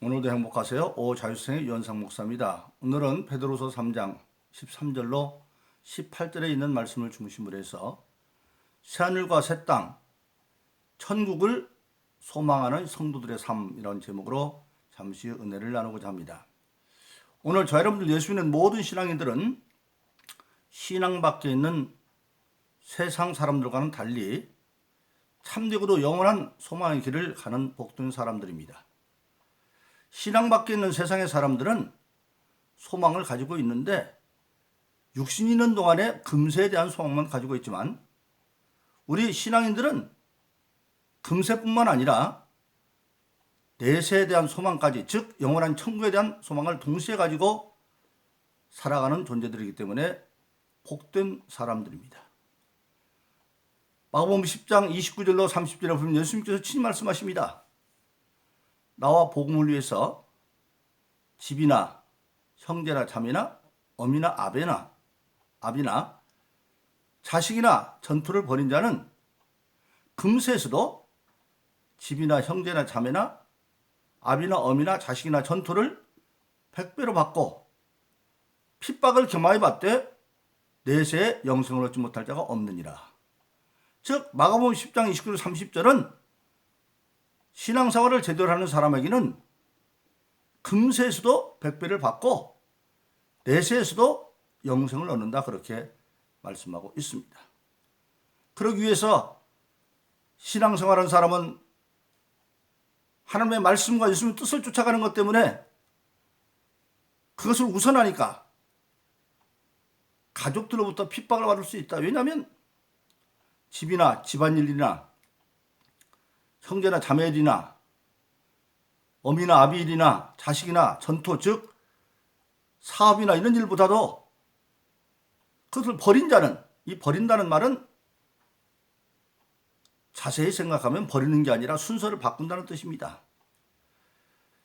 오늘도 행복하세요. 오자유생의 유현상 목사입니다. 오늘은 베드로서 3장 13절로 18절에 있는 말씀을 중심으로 해서 새하늘과 새 땅, 천국을 소망하는 성도들의 삶이라는 제목으로 잠시 은혜를 나누고자 합니다. 오늘 저 여러분들 예수 믿는 모든 신앙인들은 신앙 밖에 있는 세상 사람들과는 달리 참되고도 영원한 소망의 길을 가는 복된 사람들입니다. 신앙 밖에 있는 세상의 사람들은 소망을 가지고 있는데 육신이 있는 동안에 금세에 대한 소망만 가지고 있지만 우리 신앙인들은 금세뿐만 아니라 내세에 대한 소망까지, 즉 영원한 천국에 대한 소망을 동시에 가지고 살아가는 존재들이기 때문에 복된 사람들입니다. 마가복음 10장 29절로 30절에 보면 예수님께서 친히 말씀하십니다. 나와 복음을 위해서 집이나 형제나 자매나 어미나 아비나 자식이나 전투를 벌인 자는 금세에서도 집이나 형제나 자매나 아비나 어미나 자식이나 전투를 100배로 받고 핍박을 겸하여 받되 내세에 영생을 얻지 못할 자가 없느니라. 즉 마가복음 10장 29절 30절은 신앙생활을 제대로 하는 사람에게는 금세에서도 100배를 받고 내세에서도 영생을 얻는다, 그렇게 말씀하고 있습니다. 그러기 위해서 신앙생활하는 사람은 하나님의 말씀과 예수님의 뜻을 쫓아가는 것 때문에 그것을 우선하니까 가족들로부터 핍박을 받을 수 있다. 왜냐하면 집이나 집안일이나 형제나 자매일이나 어미나 아비일이나 자식이나 전토, 즉 사업이나 이런 일보다도 그것을 버린 자는, 이 버린다는 말은 자세히 생각하면 버리는 게 아니라 순서를 바꾼다는 뜻입니다.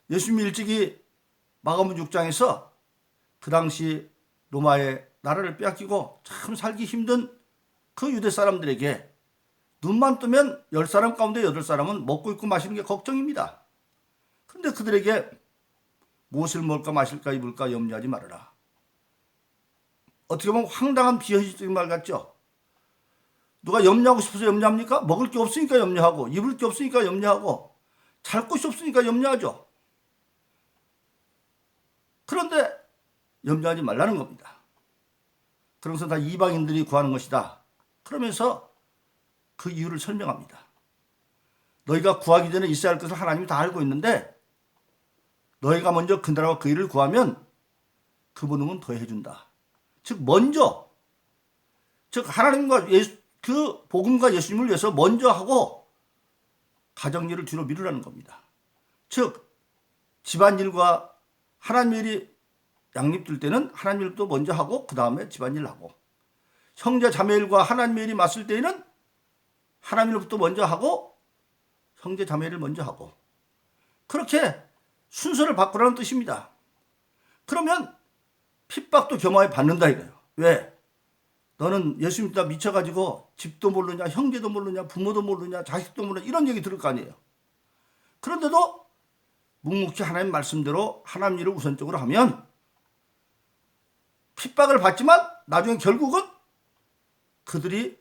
예수님이 일찍이 마가복음 6장에서 그 당시 로마의 나라를 빼앗기고 참 살기 힘든 그 유대 사람들에게 눈만 뜨면 10사람 가운데 8사람은 먹고 입고 마시는 게 걱정입니다. 그런데 그들에게 무엇을 먹을까 마실까 입을까 염려하지 말아라. 어떻게 보면 황당한 비현실적인 말 같죠. 누가 염려하고 싶어서 염려합니까? 먹을 게 없으니까 염려하고, 입을 게 없으니까 염려하고, 잘 곳이 없으니까 염려하죠. 그런데 염려하지 말라는 겁니다. 그런 것은 다 이방인들이 구하는 것이다. 그러면서 그 이유를 설명합니다. 너희가 구하기 전에 있어야 할 것을 하나님이 다 알고 있는데 너희가 먼저 그 나라와 그 일을 구하면 그분은 더해준다. 즉 먼저, 즉 하나님과 그 복음과 예수님을 위해서 먼저 하고 가정일을 뒤로 미루라는 겁니다. 즉 집안일과 하나님 일이 양립될 때는 하나님 일도 먼저 하고 그 다음에 집안일 하고, 형제 자매일과 하나님 일이 맞설 때에는 하나님 일부터 먼저 하고 형제 자매를 먼저 하고, 그렇게 순서를 바꾸라는 뜻입니다. 그러면 핍박도 겸하여 받는다 이거예요. 왜? 너는 예수 믿다 미쳐가지고 집도 모르냐, 형제도 모르냐, 부모도 모르냐, 자식도 모르냐, 이런 얘기 들을 거 아니에요. 그런데도 묵묵히 하나님 말씀대로 하나님 일을 우선적으로 하면 핍박을 받지만 나중에 결국은 그들이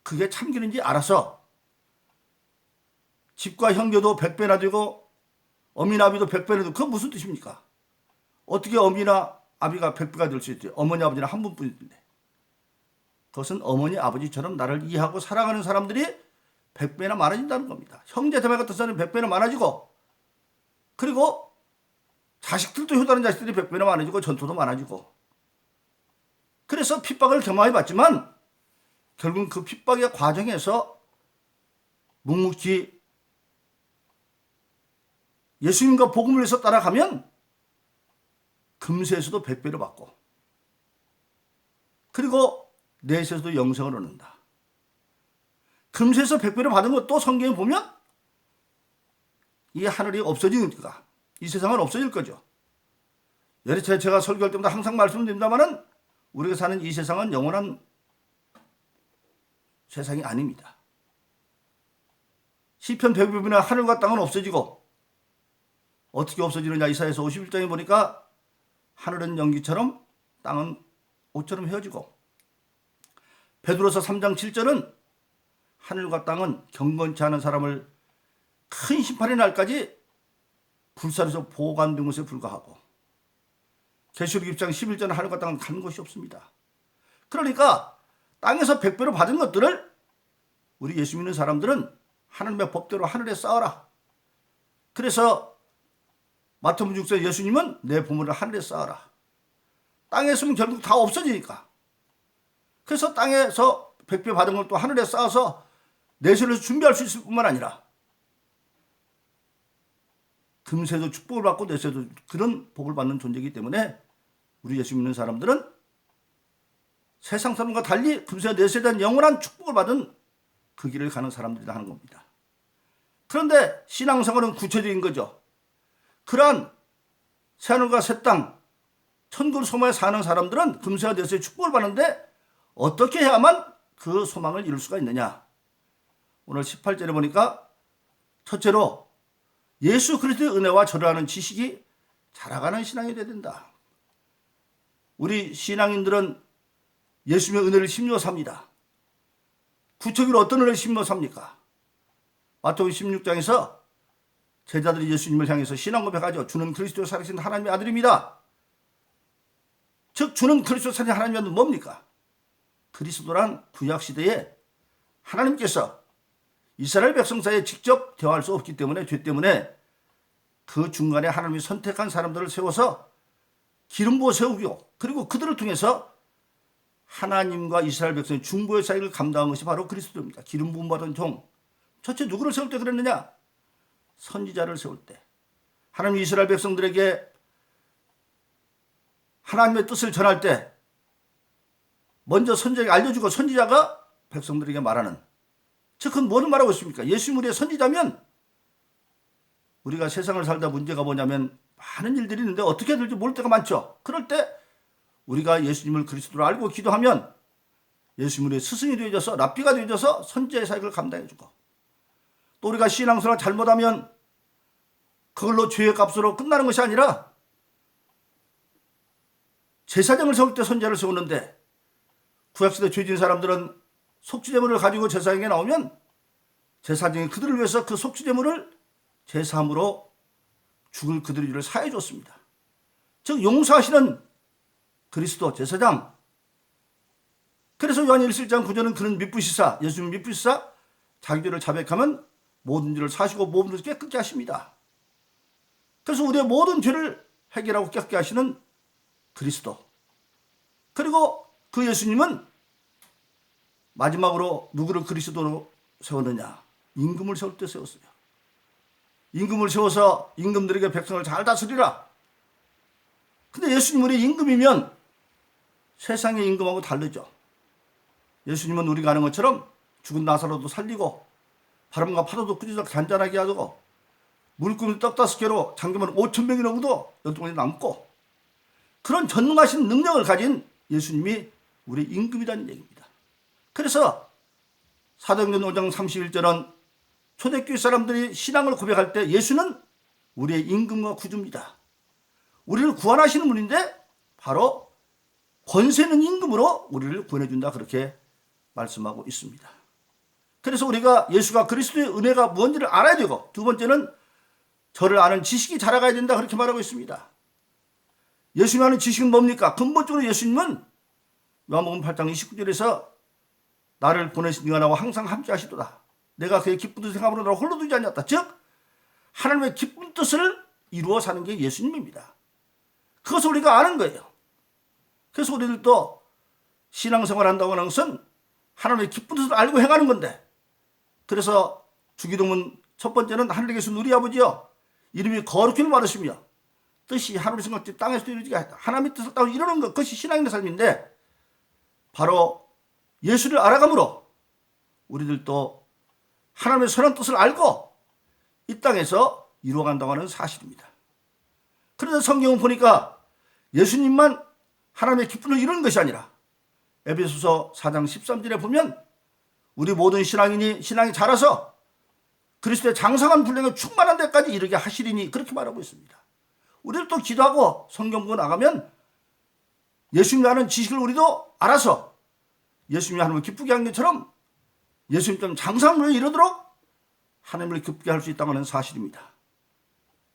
그게 참길인지 알아서 집과 형제도 100배나 되고 어미나 아비도 100배나 되고, 그건 무슨 뜻입니까? 어떻게 어미나 아비가 100배가 될 수 있지? 어머니 아버지는 한 분뿐인데. 그것은 어머니 아버지처럼 나를 이해하고 사랑하는 사람들이 100배나 많아진다는 겁니다. 형제 자매 같은 사람이 100배나 많아지고, 그리고 자식들도 효다는 자식들이 100배나 많아지고 전투도 많아지고, 그래서 핍박을 겸하여 받지만 결국은 그 핍박의 과정에서 묵묵히 예수님과 복음을 위해서 따라가면 금세에서도 100배로 받고, 그리고 내세에서도 영생을 얻는다. 금세에서 100배로 받은 것도 성경에 보면 이 하늘이 없어지니까 이 세상은 없어질 거죠. 여러 차례 제가 설교할 때마다 항상 말씀드립니다만은 우리가 사는 이 세상은 영원한 세상이 아닙니다. 시편 100편이나 하늘과 땅은 없어지고 어떻게 없어지느냐. 이사야서 51장에 보니까 하늘은 연기처럼 땅은 옷처럼 헤어지고, 베드로서 3장 7절은 하늘과 땅은 경건치 않은 사람을 큰 심판의 날까지 불사르서 보관된 것에 불과하고, 계시록 6장 11절은 하늘과 땅은 간 곳이 없습니다. 그러니까 땅에서 100배로 받은 것들을 우리 예수 믿는 사람들은 하나님의 법대로 하늘에 쌓아라. 그래서 마태복음 6장 예수님은 내 보물을 하늘에 쌓아라. 땅에 있으면 결국 다 없어지니까. 그래서 땅에서 100배 받은 걸 또 하늘에 쌓아서 내세를 준비할 수 있을 뿐만 아니라 금세도 축복을 받고 내세도 그런 복을 받는 존재이기 때문에 우리 예수 믿는 사람들은 세상 사람과 달리 금세 내세에 대한 영원한 축복을 받은 그 길을 가는 사람들이다 하는 겁니다. 그런데 신앙생활은 구체적인 거죠. 그러한 새하늘과 새 땅, 천국을 소망해 사는 사람들은 금세와 내세의 축복을 받는데 어떻게 해야만 그 소망을 이룰 수가 있느냐. 오늘 18절에 보니까 첫째로 예수 그리스도의 은혜와 절을 하는 지식이 자라가는 신앙이 되어야 된다. 우리 신앙인들은 예수님의 은혜를 힘써 삽니다. 구체적으로 어떤 은혜를 힘써 삽니까? 마태복음 16장에서 제자들이 예수님을 향해서 신앙 고백하죠. 주는 그리스도 살아계신 하나님의 아들입니다. 즉 주는 그리스도 살아계신 하나님의 아들은 뭡니까? 그리스도란 구약시대에 하나님께서 이스라엘 백성 사이에 직접 대화할 수 없기 때문에, 죄 때문에 그 중간에 하나님이 선택한 사람들을 세워서 기름 부어 세우고, 그리고 그들을 통해서 하나님과 이스라엘 백성의 중보의 사역을 감당한 것이 바로 그리스도입니다. 기름 부음 받은 종. 첫째 누구를 세울 때 그랬느냐? 선지자를 세울 때. 하나님 이스라엘 백성들에게 하나님의 뜻을 전할 때 먼저 선지자에게 알려주고 선지자가 백성들에게 말하는, 즉 그건 뭐를 말하고 있습니까? 예수님 우리의 선지자면 우리가 세상을 살다 문제가 뭐냐면 많은 일들이 있는데 어떻게 될지 모를 때가 많죠. 그럴 때 우리가 예수님을 그리스도로 알고 기도하면 예수님 우리의 스승이 되어져서 랍비가 되어져서 선지자의 사역을 감당해주고, 또 우리가 신앙생활 잘못하면 그걸로 죄의 값으로 끝나는 것이 아니라 제사장을 세울 때 선지자를 세우는데, 구약시대 죄진 사람들은 속죄제물을 가지고 제사장에 나오면 제사장이 그들을 위해서 그 속죄제물을 제사함으로 죽을 그들의 죄를 사해 줬습니다. 즉 용서하시는 그리스도 제사장. 그래서 요한 1장 9절은 그는 미쁘시사, 예수님 미쁘시사 자기 죄를 자백하면 모든 죄를 사시고 모든 것을 깨끗게 하십니다. 그래서 우리의 모든 죄를 해결하고 깨끗게 하시는 그리스도. 그리고 그 예수님은 마지막으로 누구를 그리스도로 세웠느냐? 임금을 세울 때 세웠어요. 임금을 세워서 임금들에게 백성을 잘 다스리라. 근데 예수님 우리 임금이면 세상의 임금하고 다르죠. 예수님은 우리가 아는 것처럼 죽은 나사로도 살리고, 바람과 파도도 끄지도 잔잔하게 하고, 물고기 떡 5개로 장기만 5,000명이 넘어도 12명이 남고, 그런 전능하신 능력을 가진 예수님이 우리 임금이라는 얘기입니다. 그래서 사도행전 5장 31절은 초대교회 사람들이 신앙을 고백할 때 예수는 우리의 임금과 구주입니다. 우리를 구원하시는 분인데 바로 권세 있는 임금으로 우리를 구원해준다, 그렇게 말씀하고 있습니다. 그래서 우리가 예수가 그리스도의 은혜가 무엇인지를 알아야 되고, 두 번째는 저를 아는 지식이 자라가야 된다, 그렇게 말하고 있습니다. 예수님 아는 지식은 뭡니까? 근본적으로 예수님은 요한복음 8장 29절에서 나를 보내신 이가 나와 항상 함께 하시도다. 내가 그의 기쁜 뜻을 행함으로 나를 홀로 두지 않았다. 즉 하나님의 기쁜 뜻을 이루어 사는 게 예수님입니다. 그것을 우리가 아는 거예요. 그래서 우리들도 신앙생활 한다고 하는 것은 하나님의 기쁜 뜻을 알고 행하는 건데, 그래서 주기도문 첫 번째는 하늘에 계신 우리 아버지여 이름이 거룩히를 받으시며 뜻이 하늘에서 같이 땅에서도 이루어지게 하다. 하나님의 뜻을 따로 이루는 것, 그것이 신앙인의 삶인데, 바로 예수를 알아감으로 우리들도 하나님의 선한 뜻을 알고 이 땅에서 이루어간다고 하는 사실입니다. 그래서 성경을 보니까 예수님만 하나님의 기쁨을 이루는 것이 아니라 에베소서 4장 13절에 보면 우리 모든 신앙인이 신앙이 자라서 그리스도의 장성한 분량에 충만한 데까지 이르게 하시리니 그렇게 말하고 있습니다. 우리도 또 기도하고 성경 보고 나가면 예수님이 아는 지식을 우리도 알아서 예수님이 하나님을 기쁘게 한 것처럼 예수님처럼 장성한 분량에 이르도록 하나님을 기쁘게 할 수 있다고 하는 사실입니다.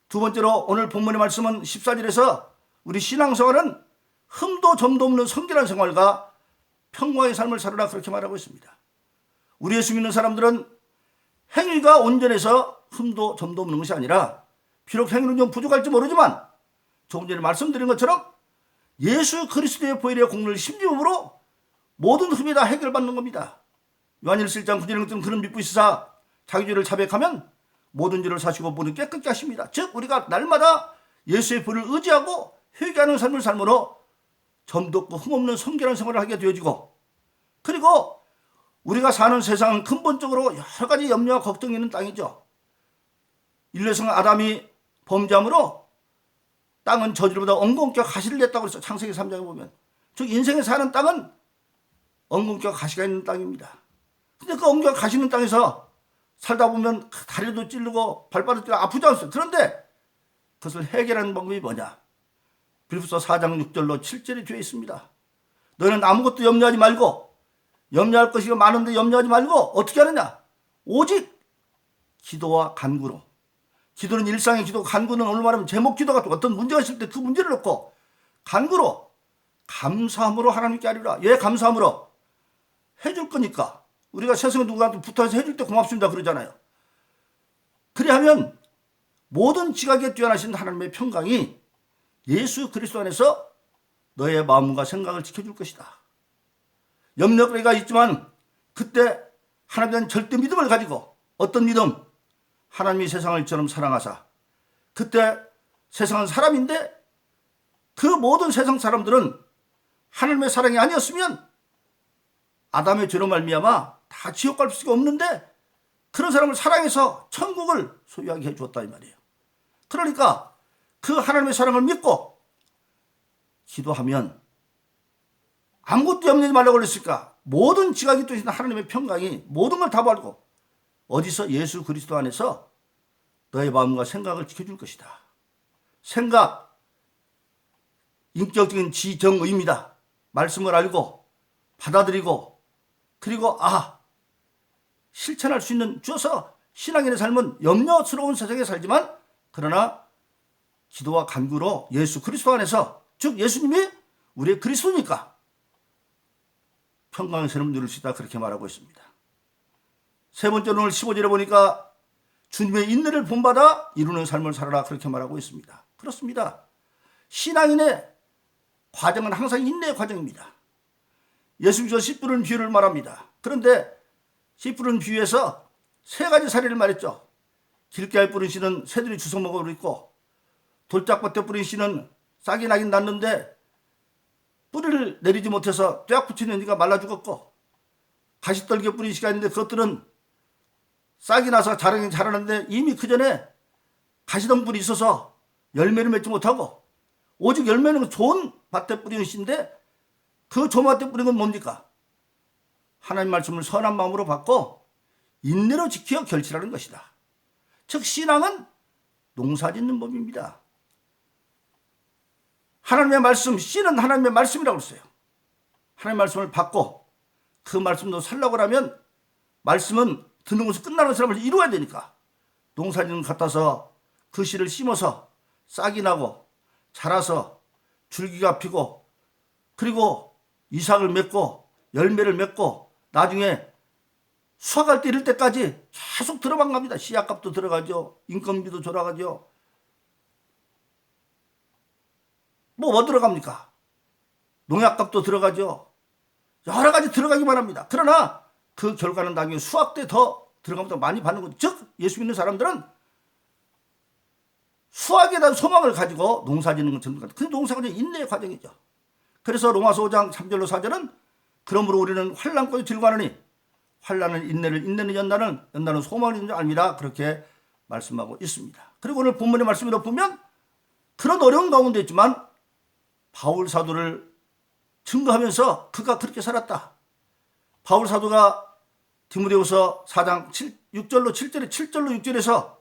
두 번째로 오늘 본문의 말씀은 14절에서 우리 신앙생활은 흠도 점도 없는 성결한 생활과 평강의 삶을 살아라 그렇게 말하고 있습니다. 우리 예수 믿는 사람들은 행위가 온전해서 흠도 점도 없는 것이 아니라 비록 행위는 좀 부족할지 모르지만 조금 전에 말씀드린 것처럼 예수 그리스도의 보혈의 공로를 심지음으로 모든 흠이 다 해결받는 겁니다. 요한일서 1장 9절에 것처럼 그는 믿고 있으사 자기 죄를 자백하면 모든 죄를 사시고 모든 깨끗게 하십니다. 즉 우리가 날마다 예수의 보혈을 의지하고 회개하는 삶을 삶으로 점도 없고 흠없는 성결한 생활을 하게 되어지고, 그리고 우리가 사는 세상은 근본적으로 여러 가지 염려와 걱정이 있는 땅이죠. 인류성 아담이 범죄함으로 땅은 저주보다 엉겅퀴와 가시를 냈다고 해서 창세기 3장에 보면, 즉 인생에 사는 땅은 엉겅퀴와 가시가 있는 땅입니다. 근데 그 엉겅퀴와 가시 있는 땅에서 살다 보면 다리도 찌르고 발바닥도 찌르고 아프지 않습니까? 그런데 그것을 해결하는 방법이 뭐냐? 빌립보서 4장 6절로 7절이 되어 있습니다. 너희는 아무것도 염려하지 말고, 염려할 것이 많은데 염려하지 말고 어떻게 하느냐? 오직 기도와 간구로. 기도는 일상의 기도, 간구는 오늘 말하면 제목 기도 같은 어떤 문제가 있을 때 그 문제를 놓고 간구로, 감사함으로 하나님께 하리라. 예, 감사함으로. 해줄 거니까. 우리가 세상에 누구한테 붙어서 해줄 때 고맙습니다 그러잖아요. 그리하면 모든 지각에 뛰어나신 하나님의 평강이 예수 그리스도 안에서 너의 마음과 생각을 지켜줄 것이다. 염려거리가 있지만 그때 하나님에 대한 절대 믿음을 가지고, 어떤 믿음? 하나님이 세상을 이처럼 사랑하사. 그때 세상은 사람인데 그 모든 세상 사람들은 하나님의 사랑이 아니었으면 아담의 죄로 말미암아 다 지옥 갈 수가 없는데 그런 사람을 사랑해서 천국을 소유하게 해주었다 이 말이에요. 그러니까 그 하나님의 사랑을 믿고 기도하면 아무것도 염려하지 말라고 그랬을까? 모든 지각이 또 있는 하나님의 평강이 모든 걸 다 벌고 어디서? 예수 그리스도 안에서 너의 마음과 생각을 지켜줄 것이다. 생각, 인격적인 지정의입니다. 말씀을 알고 받아들이고, 그리고 실천할 수 있는, 주어서 신앙인의 삶은 염려스러운 세상에 살지만 그러나 기도와 간구로 예수 그리스도 안에서, 즉 예수님이 우리의 그리스도니까 평강의 삶을 누릴 수 있다 그렇게 말하고 있습니다. 세 번째로 오늘 15절에 보니까 주님의 인내를 본받아 이루는 삶을 살아라 그렇게 말하고 있습니다. 그렇습니다. 신앙인의 과정은 항상 인내의 과정입니다. 예수님께서 씨 뿌리는 비유를 말합니다. 그런데 씨 뿌리는 비유에서 세 가지 사례를 말했죠. 길가에 뿌린 씨는 새들이 주워 먹어버리고 있고, 돌짝밭에 뿌린 씨는 싹이 나긴 났는데 뿌리를 내리지 못해서 뙤약 붙이는 이가 말라 죽었고, 가시떨기에 뿌린 씨가 있는데 그것들은 싹이 나서 자라긴 자라는데 이미 그 전에 가시덩불이 있어서 열매를 맺지 못하고, 오직 열매는 좋은 밭에 뿌리는 씨인데 그 좋은 밭에 뿌린 건 뭡니까? 하나님 말씀을 선한 마음으로 받고 인내로 지켜 결실하는 것이다. 즉 신앙은 농사짓는 법입니다. 하나님의 말씀, 씨는 하나님의 말씀이라고 했어요. 하나님의 말씀을 받고 그 말씀도 살라고 하면 말씀은 듣는 것으로 끝나는 사람을 이루어야 되니까 농사짓는 것 같아서 그 씨를 심어서 싹이 나고 자라서 줄기가 피고, 그리고 이삭을 맺고 열매를 맺고 나중에 수확할 때 이럴 때까지 계속 들어만 갑니다. 씨앗값도 들어가죠. 인건비도 들어가죠. 뭐 들어갑니까? 농약값도 들어가죠. 여러 가지 들어가기만 합니다. 그러나 그 결과는 나중에 수확 때 더 들어가면서 많이 받는 거죠. 즉 예수 믿는 사람들은 수확에 대한 소망을 가지고 농사 짓는 것처럼, 그 농사가 인내의 과정이죠. 그래서 로마서 5장 3절로 4절은 그러므로 우리는 환난까지 들고 가느니 환난은 인내를, 인내는 연단은 소망을 있는 줄 압니다. 그렇게 말씀하고 있습니다. 그리고 오늘 본문의 말씀을 보면 그런 어려운 가운데 있지만 바울 사도를 증거하면서 그가 그렇게 살았다. 바울 사도가 디모데후서 4장 6절로 7절에 7절로 6절에서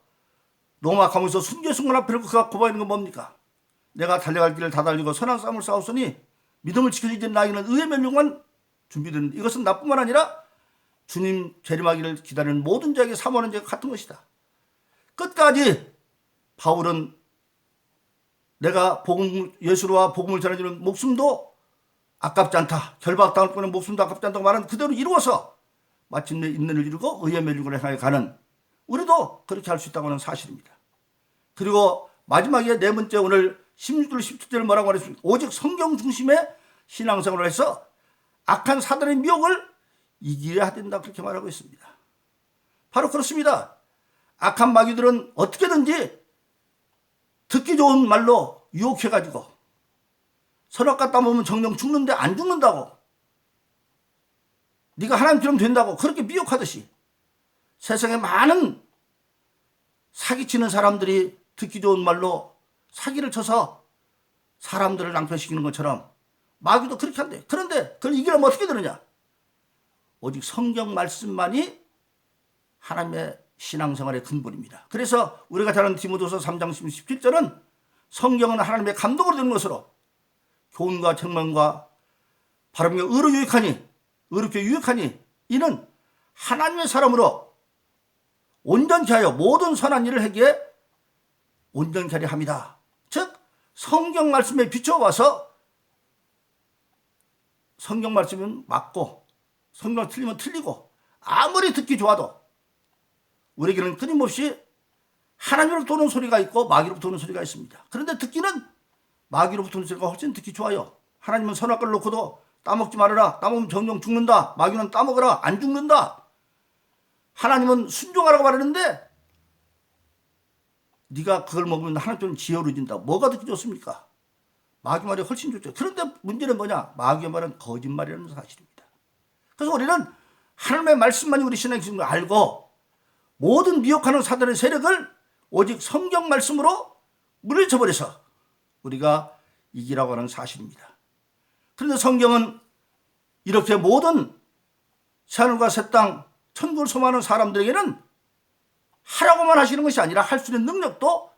로마 감옥에서 순교순간 앞에 그가 고발하는 건 뭡니까? 내가 달려갈 길을 다 달리고 선한 싸움을 싸웠으니 믿음을 지켜야 이제 나에게는 의의 멸류관 준비되는 이것은 나뿐만 아니라 주님 재림하기를 기다리는 모든 자에게 사모하는 자가 같은 것이다. 끝까지 바울은 내가 예수로와 복음을 전해주는 목숨도 아깝지 않다. 결박당할 뻔한 목숨도 아깝지 않다고 말한 그대로 이루어서 마침내 있는 일을 이루고 의의 멸류관을 향해 가는 우리도 그렇게 할 수 있다고 하는 사실입니다. 그리고 마지막에 네 번째 오늘 16절 17절 뭐라고 말했습니까? 오직 성경 중심의 신앙생활을 해서 악한 사단의 미혹을 이겨야 된다 그렇게 말하고 있습니다. 바로 그렇습니다. 악한 마귀들은 어떻게든지 듣기 좋은 말로 유혹해가지고 선악과 따먹으면 정령 죽는데 안 죽는다고 네가 하나님처럼 된다고 그렇게 미혹하듯이 세상에 많은 사기치는 사람들이 듣기 좋은 말로 사기를 쳐서 사람들을 낭패시키는 것처럼 마귀도 그렇게 한대. 그런데 그걸 이기려면 어떻게 되느냐? 오직 성경 말씀만이 하나님의 신앙생활의 근본입니다. 그래서 우리가 잘 아는 디모데후서 3장 17절은 성경은 하나님의 감동으로 된 것으로 교훈과 책망과 바르며 의롭게 유익하니 이는 하나님의 사람으로 온전케 하여 모든 선한 일을 하기에 온전케 하려 함이다. 즉 성경 말씀에 비춰와서 성경 말씀은 맞고 성경 틀리면 틀리고 아무리 듣기 좋아도 우리에게는 끊임없이 하나님으로부터 오는 소리가 있고 마귀로부터 오는 소리가 있습니다. 그런데 듣기는 마귀로부터 오는 소리가 훨씬 듣기 좋아요. 하나님은 선악과를 놓고도 따먹지 말아라. 따먹으면 정령 죽는다. 마귀는 따먹어라. 안 죽는다. 하나님은 순종하라고 말하는데 네가 그걸 먹으면 하나님 좀 지혜로워진다. 뭐가 듣기 좋습니까? 마귀 말이 훨씬 좋죠. 그런데 문제는 뭐냐? 마귀의 말은 거짓말이라는 사실입니다. 그래서 우리는 하나님의 말씀만이 우리 신앙의 기준을 알고 모든 미혹하는 사단의 세력을 오직 성경 말씀으로 물리쳐버려서 우리가 이기라고 하는 사실입니다. 그런데 성경은 이렇게 모든 새하늘과 새 땅, 천국을 소망하는 사람들에게는 하라고만 하시는 것이 아니라 할 수 있는 능력도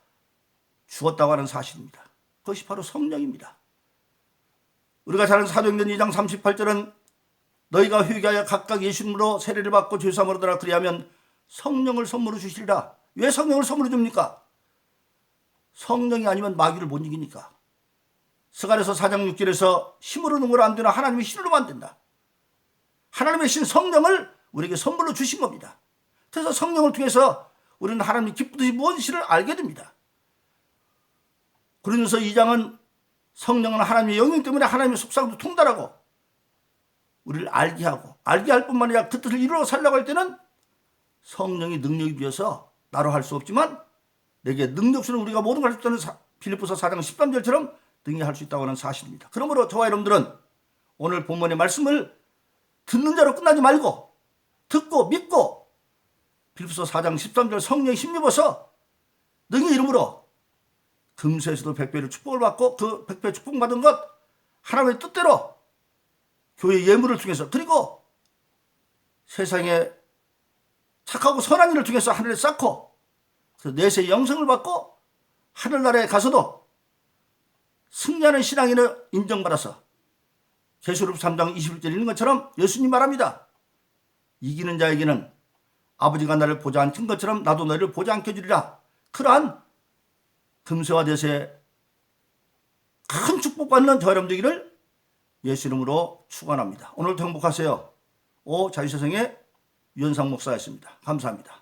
주었다고 하는 사실입니다. 그것이 바로 성령입니다. 우리가 잘 아는 사도행전 2장 38절은 너희가 회개하여 각각 예수 이름으로 세례를 받고 죄사함을 얻으라 그리하면 성령을 선물로 주시리라. 왜 성령을 선물로 줍니까? 성령이 아니면 마귀를 못 이기니까. 스가랴서 4장 6절에서 힘으로 능으로 안 되나 하나님의 신으로만 된다. 하나님의 신 성령을 우리에게 선물로 주신 겁니다. 그래서 성령을 통해서 우리는 하나님이 기쁘듯이 무엇인지를 알게 됩니다. 고린도서 2장은 성령은 하나님의 영역 때문에 하나님의 속삭임도 통달하고 우리를 알게 하고 알게 할 뿐만 아니라 그 뜻을 이루어 살려고 할 때는 성령이 능력이 비어서 나로 할 수 없지만 내게 능력 주는 우리가 모든 걸 할 수 있다는 빌립보서 4장 13절처럼 능히 할 수 있다고 하는 사실입니다. 그러므로 저와 여러분들은 오늘 본문의 말씀을 듣는 자로 끝나지 말고 듣고 믿고 빌립보서 4장 13절 성령의 힘입어서 능히 이름으로 금세에서도 백배의 축복을 받고 그 백배의 축복받은 것 하나님의 뜻대로 교회 예물을 통해서 그리고 세상에 착하고 선한 일을 통해서 하늘에 쌓고 내세의 영생을 받고 하늘나라에 가서도 승리하는 신앙인을 인정받아서 계시록 3장 21절 있는 것처럼 예수님 말합니다. 이기는 자에게는 아버지가 나를 보지 않던 것처럼 나도 너를 보지 않게 해주리라. 그러한 금세와 대세에 큰 축복받는 저 여러분 되기를 예수 이름으로 축원합니다. 오늘도 행복하세요. 자유세상의 유현상 목사였습니다. 감사합니다.